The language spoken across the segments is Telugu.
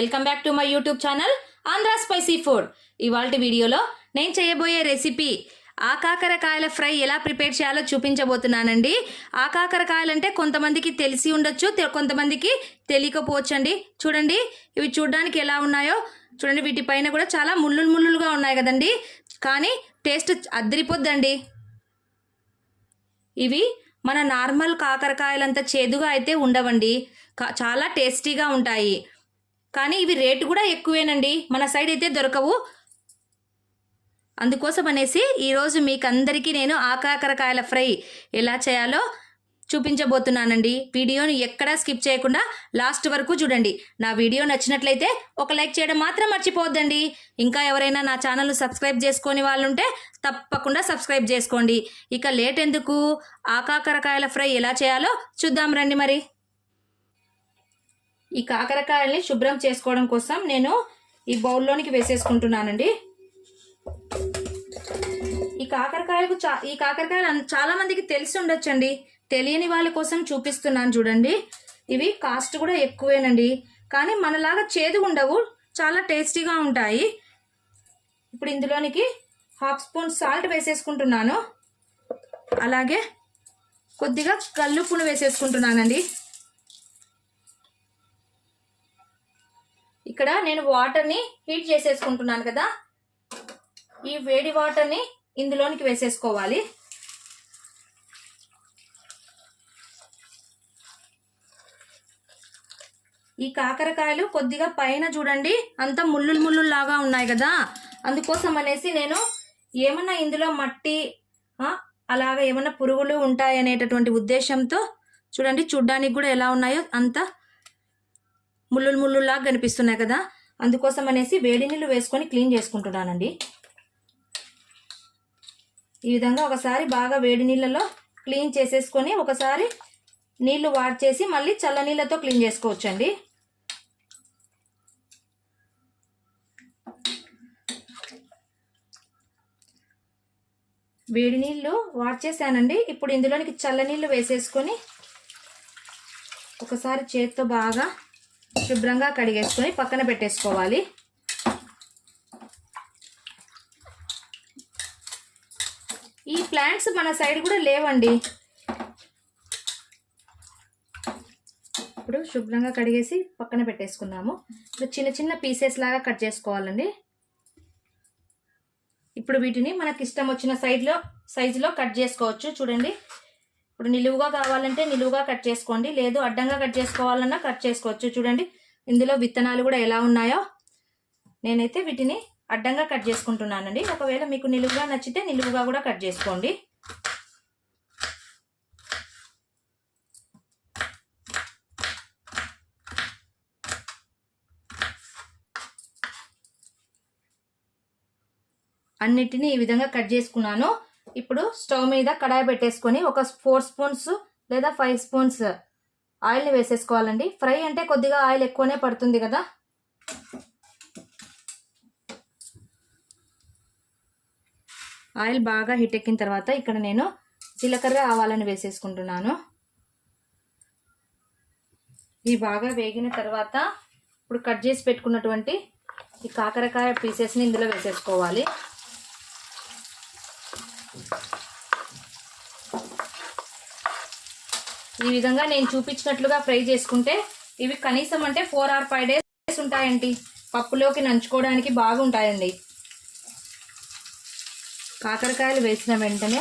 Welcome back to my YouTube channel Andhra spicy food. ఇవాళ వీడియోలో నేను చేయబోయే రెసిపీ కాకరకాయల ఫ్రై ఎలా ప్రిపేర్ చేయాలో చూపించబోతున్నానండి. కాకరకాయలు అంటే కొంతమందికి తెలిసి ఉండొచ్చు, కొంతమందికి తెలియకపోవచ్చండి. చూడండి, ఇవి చూడడానికి ఎలా ఉన్నాయో చూడండి. వీటిపైన కూడా చాలా ముళ్ళులుగా ఉన్నాయి కదండి, కానీ టేస్ట్ అద్దరిపోద్దండి. ఇవి మన నార్మల్ కాకరకాయలంత చేదుగా అయితే ఉండవండి, చాలా టేస్టీగా ఉంటాయి. కానీ ఇవి రేటు కూడా ఎక్కువేనండి, మన సైడ్ అయితే దొరకవు. అందుకోసం అనేసి ఈరోజు మీకు అందరికీ నేను కాకరకాయల ఫ్రై ఎలా చేయాలో చూపించబోతున్నానండి. వీడియోని ఎక్కడా స్కిప్ చేయకుండా లాస్ట్ వరకు చూడండి. నా వీడియో నచ్చినట్లయితే ఒక లైక్ చేయడం మాత్రం మర్చిపోవద్దండి. ఇంకా ఎవరైనా నా ఛానల్ను సబ్స్క్రైబ్ చేసుకొని వాళ్ళు ఉంటే తప్పకుండా సబ్స్క్రైబ్ చేసుకోండి. ఇక లేట్ ఎందుకు, కాకరకాయల ఫ్రై ఎలా చేయాలో చూద్దాం రండి. మరి ఈ కాకరకాయల్ని శుభ్రం చేసుకోవడం కోసం నేను ఈ బౌల్లోనికి వేసేసుకుంటున్నానండి. ఈ కాకరకాయలు చాలా మందికి తెలిసి ఉండొచ్చండి, తెలియని వాళ్ళ కోసం చూపిస్తున్నాను చూడండి. ఇవి కాస్ట్ కూడా ఎక్కువేనండి, కానీ మనలాగా చేదు ఉండవు, చాలా టేస్టీగా ఉంటాయి. ఇప్పుడు ఇందులోనికి 1/2 స్పూన్ సాల్ట్ వేసేసుకుంటున్నాను. అలాగే కొద్దిగా కల్లుప్పును వేసేసుకుంటున్నానండి. ఇక్కడ నేను వాటర్ని హీట్ చేసేసుకుంటున్నాను కదా, ఈ వేడి వాటర్ని ఇందులోనికి వేసేసుకోవాలి. ఈ కాకరకాయలు కొద్దిగా పైన చూడండి అంత ముళ్ళు లాగా ఉన్నాయి కదా, అందుకోసం అనేసి నేను ఏమన్నా ఇందులో మట్టి అలాగా ఏమన్నా పురుగులు ఉంటాయనేటటువంటి ఉద్దేశంతో చూడండి, చూడ్డానికి కూడా ఎలా ఉన్నాయో అంత ముళ్ళులాగా కనిపిస్తున్నాయి కదా, అందుకోసం అనేసి వేడి నీళ్ళు వేసుకొని క్లీన్ చేసుకుంటున్నానండి. ఈ విధంగా ఒకసారి బాగా వేడి నీళ్ళలో క్లీన్ చేసేసుకొని ఒకసారి నీళ్లు వాడ్చేసి మళ్ళీ చల్ల నీళ్ళతో క్లీన్ చేసుకోవచ్చండి. వేడి నీళ్ళు వాడ్చేసానండి. ఇప్పుడు ఇందులోనికి చల్ల నీళ్ళు వేసేసుకొని ఒకసారి చేత్తో బాగా శుభ్రంగా కడిగేసుకొని పక్కన పెట్టేసుకోవాలి. ఈ ప్లాంట్స్ మన సైడ్ కూడా లేవండి. ఇప్పుడు శుభ్రంగా కడిగేసి పక్కన పెట్టేసుకున్నాము. ఇప్పుడు చిన్న చిన్న పీసెస్ లాగా కట్ చేసుకోవాలండి. ఇప్పుడు వీటిని మనకి ఇష్టం వచ్చిన సైజులో కట్ చేసుకోవచ్చు. చూడండి, ఇప్పుడు నిలువుగా కావాలంటే నిలువుగా కట్ చేసుకోండి, లేదు అడ్డంగా కట్ చేసుకోవాలన్నా కట్ చేసుకోవచ్చు. చూడండి, ఇందులో విత్తనాలు కూడా ఎలా ఉన్నాయో. నేనైతే వీటిని అడ్డంగా కట్ చేసుకుంటున్నానండి. ఒకవేళ మీకు నిలువుగా నచ్చితే నిలువుగా కూడా కట్ చేసుకోండి. అన్నిటిని ఈ విధంగా కట్ చేసుకున్నాను. ఇప్పుడు స్టవ్ మీద కడాయి పెట్టేసుకొని ఒక 4 స్పూన్స్ లేదా 5 స్పూన్స్ ఆయిల్ని వేసేసుకోవాలండి. ఫ్రై అంటే కొద్దిగా ఆయిల్ ఎక్కువనే పడుతుంది కదా. ఆయిల్ బాగా హీట్ ఎక్కిన తర్వాత ఇక్కడ నేను జీలకర్ర ఆవాలను వేసేసుకుంటున్నాను. ఇవి బాగా వేగిన తర్వాత ఇప్పుడు కట్ చేసి పెట్టుకున్నటువంటి ఈ కాకరకాయ పీసెస్ని ఇందులో వేసేసుకోవాలి. ఈ విధంగా నేను చూపించినట్లుగా ఫ్రై చేసుకుంటే ఇవి కనీసం అంటే 4 or 5 days ఉంటాయండి. పప్పులోకి నంచుకోవడానికి బాగుంటాయండి. కాకరకాయలు వేసిన వెంటనే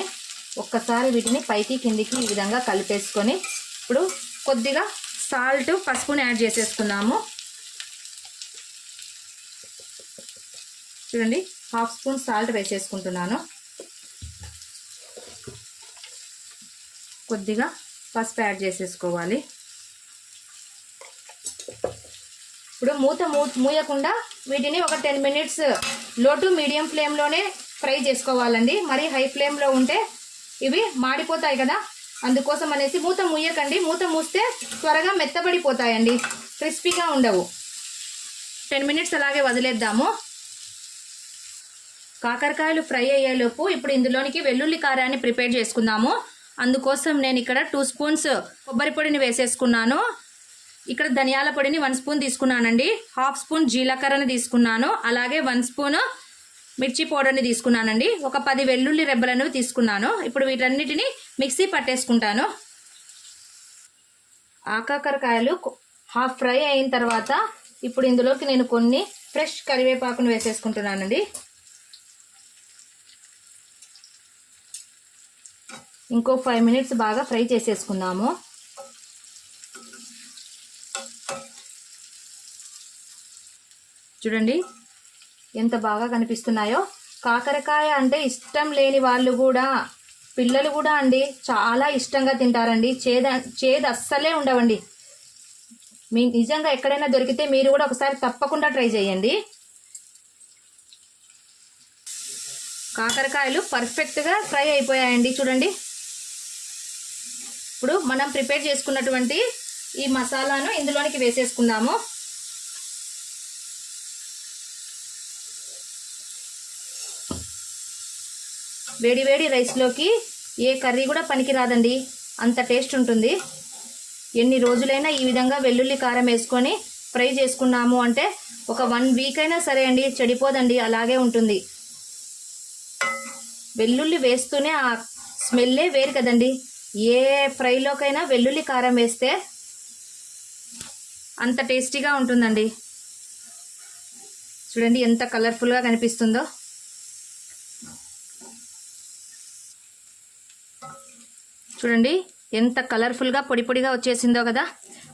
ఒక్కసారి వీటిని పైకి కిందికి ఈ విధంగా కలిపేసుకొని ఇప్పుడు కొద్దిగా సాల్ట్, పసుపుని యాడ్ చేసేసుకున్నాము. చూడండి, 1/2 స్పూన్ సాల్ట్ వేసేసుకుంటున్నాను. కొద్దిగా పసుపు యాడ్ చేసేసుకోవాలి. ఇప్పుడు మూయకుండా వీటిని ఒక 10 minutes లో టు మీడియం ఫ్లేమ్లోనే ఫ్రై చేసుకోవాలండి. మరి హై ఫ్లేమ్లో ఉంటే ఇవి మాడిపోతాయి కదా, అందుకోసం అనేసి మూత మూయకండి. మూత మూస్తే త్వరగా మెత్తబడిపోతాయండి, క్రిస్పీగా ఉండవు. 10 minutes అలాగే వదిలేద్దాము. కాకరకాయలు ఫ్రై అయ్యేలోపు ఇప్పుడు ఇందులోనికి వెల్లుల్లి కారాన్ని ప్రిపేర్ చేసుకుందాము. అందుకోసం నేను ఇక్కడ 2 స్పూన్స్ కొబ్బరి పొడిని వేసేసుకున్నాను. ఇక్కడ ధనియాల పొడిని 1 స్పూన్ తీసుకున్నానండి, 1/2 స్పూన్ జీలకర్రని తీసుకున్నాను, అలాగే 1 స్పూన్ మిర్చి పౌడర్ని తీసుకున్నానండి, ఒక 10 వెల్లుల్లి రెబ్బలను తీసుకున్నాను. ఇప్పుడు వీటన్నిటిని మిక్సీ పట్టేసుకుంటాను. ఆకాకరకాయలు హాఫ్ ఫ్రై అయిన తర్వాత ఇప్పుడు ఇందులోకి నేను కొన్ని ఫ్రెష్ కరివేపాకును వేసేసుకుంటున్నానండి. ఇంకో 5 మినిట్స్ బాగా ఫ్రై చేసేసుకుందాము. చూడండి ఎంత బాగా కనిపిస్తున్నాయో. కాకరకాయ అంటే ఇష్టం లేని వాళ్ళు కూడా, పిల్లలు కూడా అండి చాలా ఇష్టంగా తింటారండి. చేదు అస్సలే ఉండవండి. మీ నిజంగా ఎక్కడైనా దొరికితే మీరు కూడా ఒకసారి తప్పకుండా ట్రై చేయండి. కాకరకాయలు పర్ఫెక్ట్గా ఫ్రై అయిపోయాయండి. చూడండి ఇప్పుడు మనం ప్రిపేర్ చేసుకున్నటువంటి ఈ మసాలాను ఇందులోనికి వేసేసుకుందాము. వేడి వేడి రైస్లోకి ఏ కర్రీ కూడా పనికిరాదండి, అంత టేస్ట్ ఉంటుంది. ఎన్ని రోజులైనా ఈ విధంగా వెల్లుల్లి కారం వేసుకొని ఫ్రై చేసుకున్నాము అంటే ఒక 1 వీక్ అయినా సరే అండి, చెడిపోదండి, అలాగే ఉంటుంది. వెల్లుల్లి వేస్తూనే ఆ స్మెల్లే వేరు కదండి. ఏ ఫ్రైలోకైనా వెల్లుల్లి కారం వేస్తే అంత టేస్టీగా ఉంటుందండి. చూడండి ఎంత కలర్ఫుల్గా కనిపిస్తుందో. చూడండి ఎంత కలర్ఫుల్గా పొడి పొడిగా వచ్చేసిందో కదా.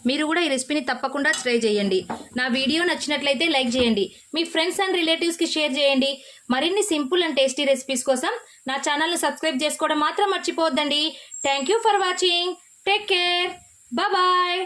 మీరు కూడా ఈ రెసిపీని తప్పకుండా ట్రై చేయండి. నా వీడియో నచ్చినట్లయితే లైక్ చేయండి, మీ ఫ్రెండ్స్ అండ్ రిలేటివ్స్కి షేర్ చేయండి. మరిన్ని సింపుల్ అండ్ టేస్టీ రెసిపీస్ కోసం నా ఛానల్ని సబ్స్క్రైబ్ చేసుకోవడం మాత్రం మర్చిపోవద్దండి. Thank you for watching. Take care. Bye.